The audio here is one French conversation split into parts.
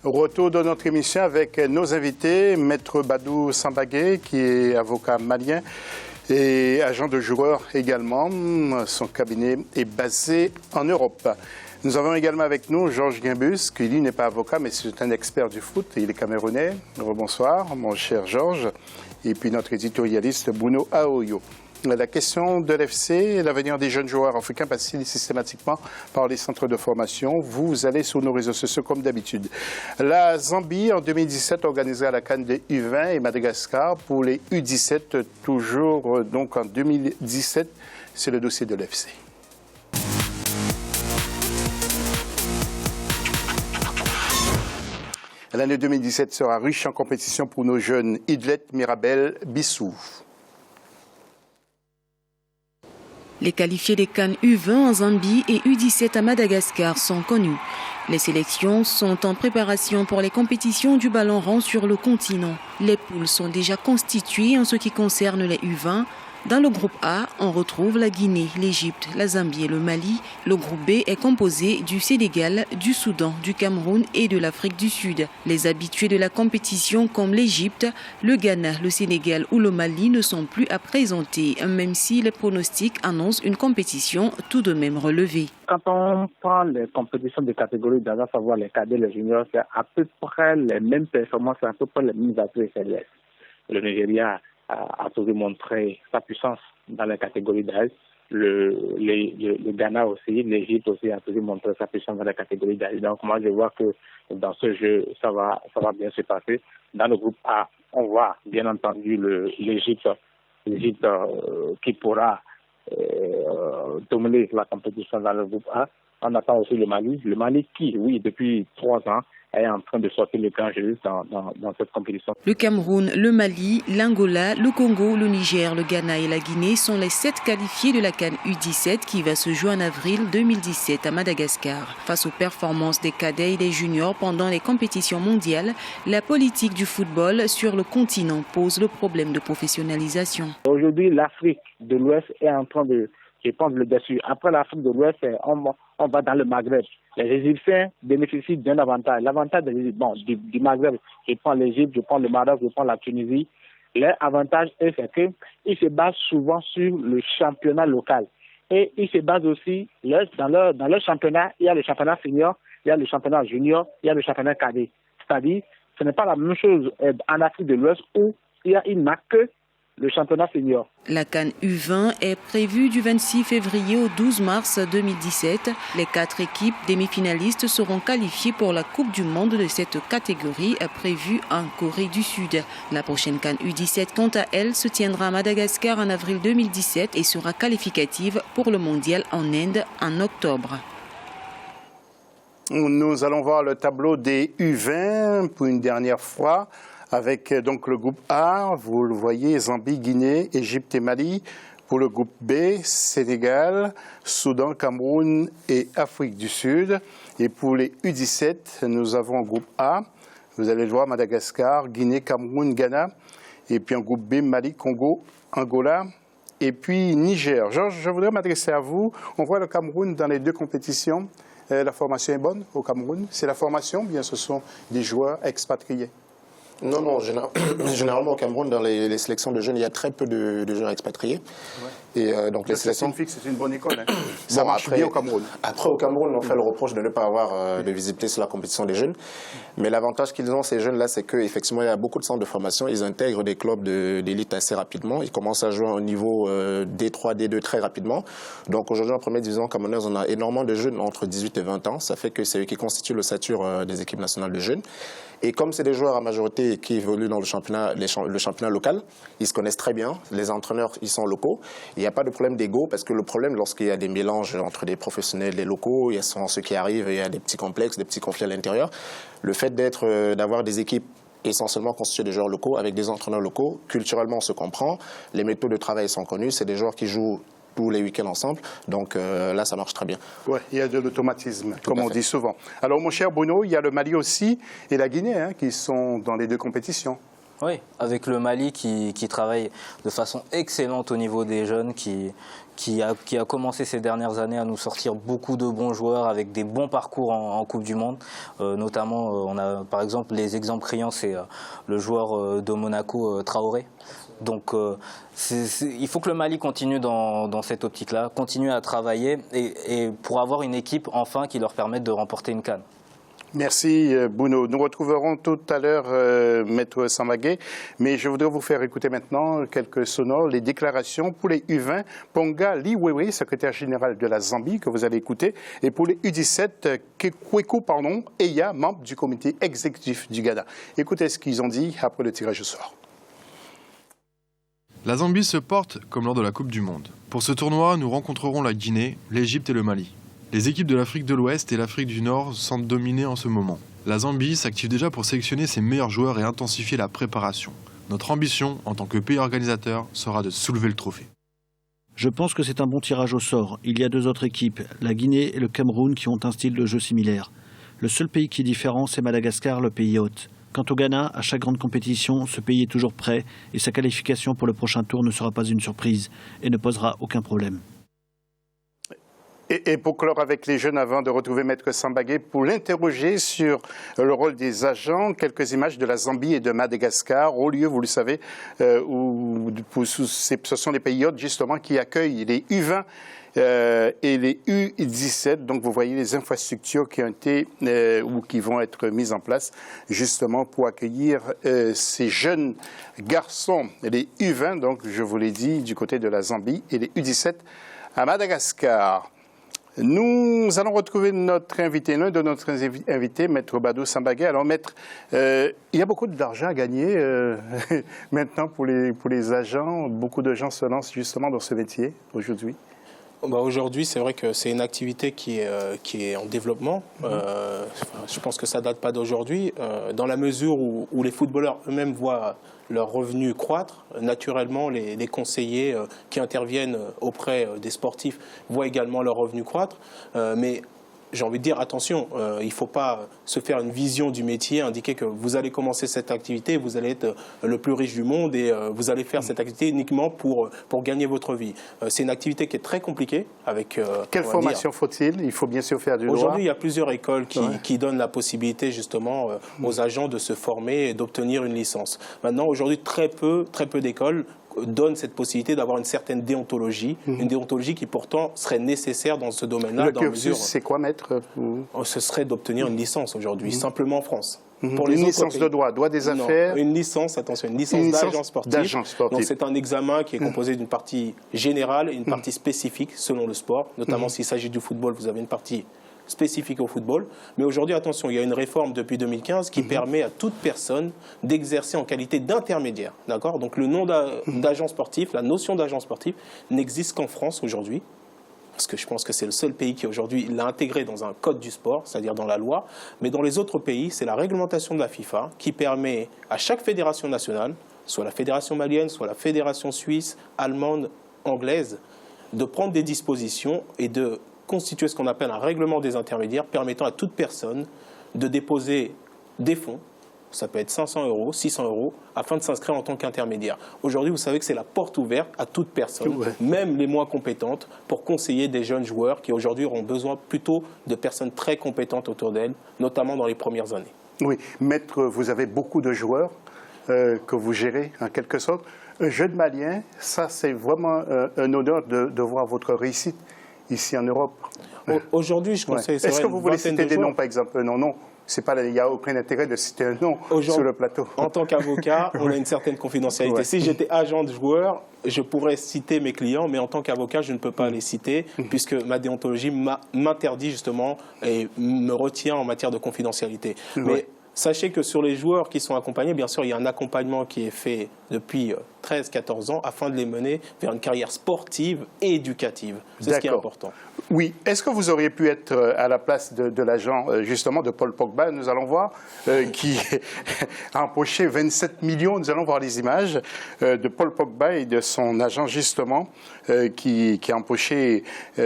Retour de notre émission avec nos invités, Maître Badou Sambagué, qui est avocat malien et agent de joueur également. Son cabinet est basé en Europe. Nous avons également avec nous Georges Guimbus, qui lui n'est pas avocat, mais c'est un expert du foot. Il est camerounais. Bonsoir, mon cher Georges. Et puis notre éditorialiste Bruno Aoyo. La question de l'FC, l'avenir des jeunes joueurs africains passe systématiquement par les centres de formation. Vous allez sur nos réseaux sociaux comme d'habitude. La Zambie, en 2017, organisera la CAN des U20 et Madagascar pour les U17, toujours donc en 2017. C'est le dossier de l'FC. L'année 2017 sera riche en compétition pour nos jeunes Idlet, Mirabel, Bissou. Les qualifiés des CAN U20 en Zambie et U17 à Madagascar sont connus. Les sélections sont en préparation pour les compétitions du ballon rond sur le continent. Les poules sont déjà constituées en ce qui concerne les U20. Dans le groupe A, on retrouve la Guinée, l'Égypte, la Zambie et le Mali. Le groupe B est composé du Sénégal, du Soudan, du Cameroun et de l'Afrique du Sud. Les habitués de la compétition comme l'Égypte, le Ghana, le Sénégal ou le Mali ne sont plus à présenter, même si les pronostics annoncent une compétition tout de même relevée. Quand on prend les compétitions de catégorie d'âge, à savoir les cadets, les juniors, c'est à peu près les mêmes performances, à peu près les mêmes atouts et faiblesses. Le Nigeria a toujours montré sa puissance dans la catégorie d'âge. Le Ghana aussi, l'Égypte aussi a toujours montré sa puissance dans la catégorie d'âge. Donc moi je vois que dans ce jeu, ça va bien se passer. Dans le groupe A, on voit bien entendu l'Égypte qui pourra dominer la compétition dans le groupe A. On attend aussi le Mali qui, oui, depuis 3 ans, est en train de sortir le grand jeu dans cette compétition. Le Cameroun, le Mali, l'Angola, le Congo, le Niger, le Ghana et la Guinée sont les 7 qualifiés de la CAN U17 qui va se jouer en avril 2017 à Madagascar. Face aux performances des cadets et des juniors pendant les compétitions mondiales, la politique du football sur le continent pose le problème de professionnalisation. Aujourd'hui, l'Afrique de l'Ouest est en train de prendre le dessus. Après l'Afrique de l'Ouest, on va dans le Maghreb. Les Égyptiens bénéficient d'un avantage. L'avantage du Maghreb, je prends l'Égypte, je prends le Maroc, je prends la Tunisie. L'avantage est qu'ils se basent souvent sur le championnat local. Et ils se basent aussi, dans leur championnat, il y a le championnat senior, il y a le championnat junior, il y a le championnat cadet. C'est-à-dire, ce n'est pas la même chose en Afrique de l'Ouest où il n'a que le championnat senior. La CAN U20 est prévue du 26 février au 12 mars 2017. Les 4 équipes demi-finalistes seront qualifiées pour la Coupe du Monde de cette catégorie prévue en Corée du Sud. La prochaine CAN U17, quant à elle, se tiendra à Madagascar en avril 2017 et sera qualificative pour le mondial en Inde en octobre. Nous allons voir le tableau des U20 pour une dernière fois. Avec donc le groupe A, vous le voyez, Zambie, Guinée, Égypte et Mali. Pour le groupe B, Sénégal, Soudan, Cameroun et Afrique du Sud. Et pour les U17, nous avons un groupe A, vous allez le voir, Madagascar, Guinée, Cameroun, Ghana. Et puis un groupe B, Mali, Congo, Angola et puis Niger. Georges, je voudrais m'adresser à vous. On voit le Cameroun dans les 2 compétitions. La formation est bonne au Cameroun. C'est la formation, bien ce sont des joueurs expatriés. Non, généralement au Cameroun, dans les sélections de jeunes, il y a très peu de joueurs expatriés. Ouais. Et donc les sélections... C'est une bonne école. Hein. Ça marche bien au Cameroun. Après, au Cameroun, on fait le reproche de ne pas avoir de visibilité sur la compétition des jeunes. Mais l'avantage qu'ils ont, ces jeunes-là, c'est qu'effectivement, il y a beaucoup de centres de formation. Ils intègrent des clubs d'élite assez rapidement. Ils commencent à jouer au niveau D3, D2 très rapidement. Donc aujourd'hui, en première division camerounaise, on a énormément de jeunes entre 18 et 20 ans. Ça fait que c'est eux qui constituent l'ossature des équipes nationales de jeunes. Et comme c'est des joueurs à majorité qui évoluent dans le championnat local, ils se connaissent très bien. Les entraîneurs, ils sont locaux. Il n'y a pas de problème d'ego parce que le problème, lorsqu'il y a des mélanges entre des professionnels et des locaux, il y a souvent ceux qui arrivent et il y a des petits complexes, des petits conflits à l'intérieur. Le fait d'avoir des équipes essentiellement constituées de joueurs locaux avec des entraîneurs locaux, culturellement, on se comprend. Les méthodes de travail sont connues. C'est des joueurs qui jouent tous les week-ends ensemble. Donc là, ça marche très bien. Oui, il y a de l'automatisme, comme on dit souvent. Alors, mon cher Bruno, il y a le Mali aussi et la Guinée qui sont dans les 2 compétitions. Oui, avec le Mali qui travaille de façon excellente au niveau des jeunes, qui a commencé ces dernières années à nous sortir beaucoup de bons joueurs avec des bons parcours en Coupe du Monde. Notamment, on a par exemple les exemples criants, c'est le joueur de Monaco, Traoré. Donc il faut que le Mali continue dans cette optique-là, continue à travailler et pour avoir une équipe enfin qui leur permette de remporter une CAN. Merci Bruno. Nous retrouverons tout à l'heure Maître Sambagé, mais je voudrais vous faire écouter maintenant quelques sonores, les déclarations pour les U20, Ponga Liwewe, secrétaire général de la Zambie, que vous allez écouter, et pour les U17, Kweku Eya, membre du comité exécutif du Ghana. Écoutez ce qu'ils ont dit après le tirage au sort. La Zambie se porte comme lors de la Coupe du Monde. Pour ce tournoi, nous rencontrerons la Guinée, l'Égypte et le Mali. Les équipes de l'Afrique de l'Ouest et l'Afrique du Nord semblent dominer en ce moment. La Zambie s'active déjà pour sélectionner ses meilleurs joueurs et intensifier la préparation. Notre ambition, en tant que pays organisateur, sera de soulever le trophée. Je pense que c'est un bon tirage au sort. Il y a 2 autres équipes, la Guinée et le Cameroun, qui ont un style de jeu similaire. Le seul pays qui est différent, c'est Madagascar, le pays hôte. Quant au Ghana, à chaque grande compétition, ce pays est toujours prêt et sa qualification pour le prochain tour ne sera pas une surprise et ne posera aucun problème. Et pour clore avec les jeunes, avant de retrouver Maître Sambagé, pour l'interroger sur le rôle des agents, quelques images de la Zambie et de Madagascar, au lieu, vous le savez, où ce sont les pays hôtes justement qui accueillent les U20 et les U17. Donc vous voyez les infrastructures qui ont été ou qui vont être mises en place justement pour accueillir ces jeunes garçons, les U20, donc je vous l'ai dit, du côté de la Zambie, et les U17 à Madagascar. Nous allons retrouver notre invité, l'un de notre invités, Maître Badou Sambagé. Alors, Maître, il y a beaucoup d'argent à gagner maintenant pour les agents. Beaucoup de gens se lancent justement dans ce métier aujourd'hui. Aujourd'hui, c'est vrai que c'est une activité qui est en développement. Je pense que ça ne date pas d'aujourd'hui. Dans la mesure où les footballeurs eux-mêmes voient leurs revenus croître, naturellement, les conseillers qui interviennent auprès des sportifs voient également leurs revenus croître. Mais j'ai envie de dire, attention, il ne faut pas se faire une vision du métier, indiquer que vous allez commencer cette activité, vous allez être le plus riche du monde et vous allez faire cette activité uniquement pour gagner votre vie. C'est une activité qui est très compliquée. Quelle formation faut-il? Il faut bien sûr faire du droit. Aujourd'hui, il y a plusieurs écoles qui donnent la possibilité justement aux agents de se former et d'obtenir une licence. Maintenant, aujourd'hui, très peu d'écoles donne cette possibilité d'avoir une certaine déontologie, une déontologie qui pourtant serait nécessaire dans ce domaine-là. Le cursus, c'est quoi, Maître? Ce serait d'obtenir une licence aujourd'hui, simplement en France. Pour une licence de droit des affaires? Non, une licence, attention, une licence d'agent sportif. Donc c'est un examen qui est composé d'une partie générale et une partie spécifique selon le sport. Notamment s'il s'agit du football, vous avez une partie spécifique au football. Mais aujourd'hui, attention, il y a une réforme depuis 2015 qui permet à toute personne d'exercer en qualité d'intermédiaire. D'accord ? Donc le nom d'agent sportif, la notion d'agent sportif n'existe qu'en France aujourd'hui. Parce que je pense que c'est le seul pays qui aujourd'hui l'a intégré dans un code du sport, c'est-à-dire dans la loi. Mais dans les autres pays, c'est la réglementation de la FIFA qui permet à chaque fédération nationale, soit la fédération malienne, soit la fédération suisse, allemande, anglaise, de prendre des dispositions et de constituer ce qu'on appelle un règlement des intermédiaires permettant à toute personne de déposer des fonds, ça peut être 500 €, 600 €, afin de s'inscrire en tant qu'intermédiaire. Aujourd'hui, vous savez que c'est la porte ouverte à toute personne, même les moins compétentes, pour conseiller des jeunes joueurs qui aujourd'hui auront besoin plutôt de personnes très compétentes autour d'elles, notamment dans les premières années. Oui, Maître, vous avez beaucoup de joueurs que vous gérez en quelque sorte. Un jeune malien, ça c'est vraiment un honneur de voir votre réussite ici en Europe. Aujourd'hui, je conseille... Est-ce que vous voulez citer des noms, par exemple? Non. Il n'y a aucun intérêt de citer un nom sur le plateau. En tant qu'avocat, on a une certaine confidentialité. Si j'étais agent de joueur, je pourrais citer mes clients, mais en tant qu'avocat, je ne peux pas les citer, puisque ma déontologie m'interdit justement et me retient en matière de confidentialité. Mais sachez que sur les joueurs qui sont accompagnés, bien sûr, il y a un accompagnement qui est fait depuis 13-14 ans afin de les mener vers une carrière sportive et éducative. C'est ce qui est important. Oui. Est-ce que vous auriez pu être à la place de l'agent, justement, de Paul Pogba, nous allons voir, qui a empoché 27 millions, nous allons voir les images de Paul Pogba et de son agent, justement, qui a empoché,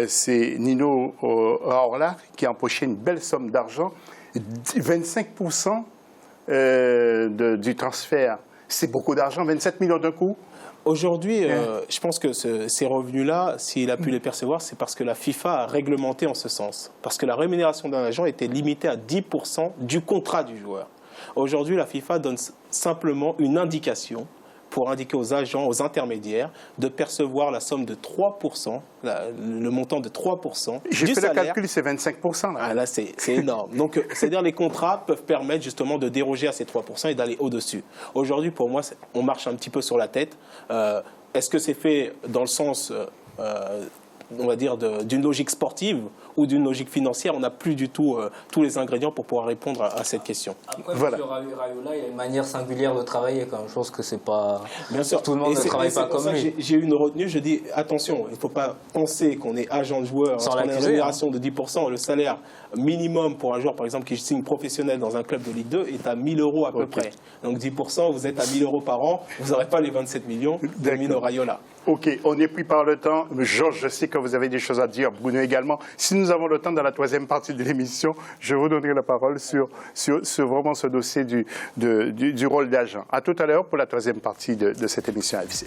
c'est Nino Raola, qui a empoché une belle somme d'argent. 25% du transfert, C'est beaucoup d'argent, 27 millions d'un coup. Aujourd'hui, je pense que ces revenus-là, s'il a pu les percevoir, c'est parce que la FIFA a réglementé en ce sens. Parce que la rémunération d'un agent était limitée à 10% du contrat du joueur. Aujourd'hui, la FIFA donne simplement une indication pour indiquer aux agents, aux intermédiaires, de percevoir la somme de 3%, le montant de 3% du salaire. J'ai fait le calcul, c'est 25%. Là, ah, là c'est énorme. Donc, c'est-à-dire les contrats peuvent permettre justement de déroger à ces 3% et d'aller au-dessus. Aujourd'hui, pour moi, on marche un petit peu sur la tête. Est-ce que c'est fait dans le sens... on va dire, d'une logique sportive ou d'une logique financière, on n'a plus du tout tous les ingrédients pour pouvoir répondre à cette question. Après, voilà. Raiola, il a une manière singulière de travailler quand même, chose que c'est pas... Bien sûr. Tout le monde ne travaille pas comme lui. J'ai eu une retenue, je dis, attention, il ne faut pas penser qu'on est agent de joueur, qu'on a une rémunération de 10%, le salaire minimum pour un joueur, par exemple, qui signe professionnel dans un club de Ligue 2 est à 1 000 € à peu près. Donc 10%, vous êtes à 1 000 € par an, vous n'aurez pas les 27 millions de Mino Raiola. Ok, on est pris par le temps. Georges, je sais que vous avez des choses à dire, Bruno également. Si nous avons le temps dans la troisième partie de l'émission, je vous donnerai la parole sur vraiment ce dossier du rôle d'agent. À tout à l'heure pour la troisième partie de cette émission AFC.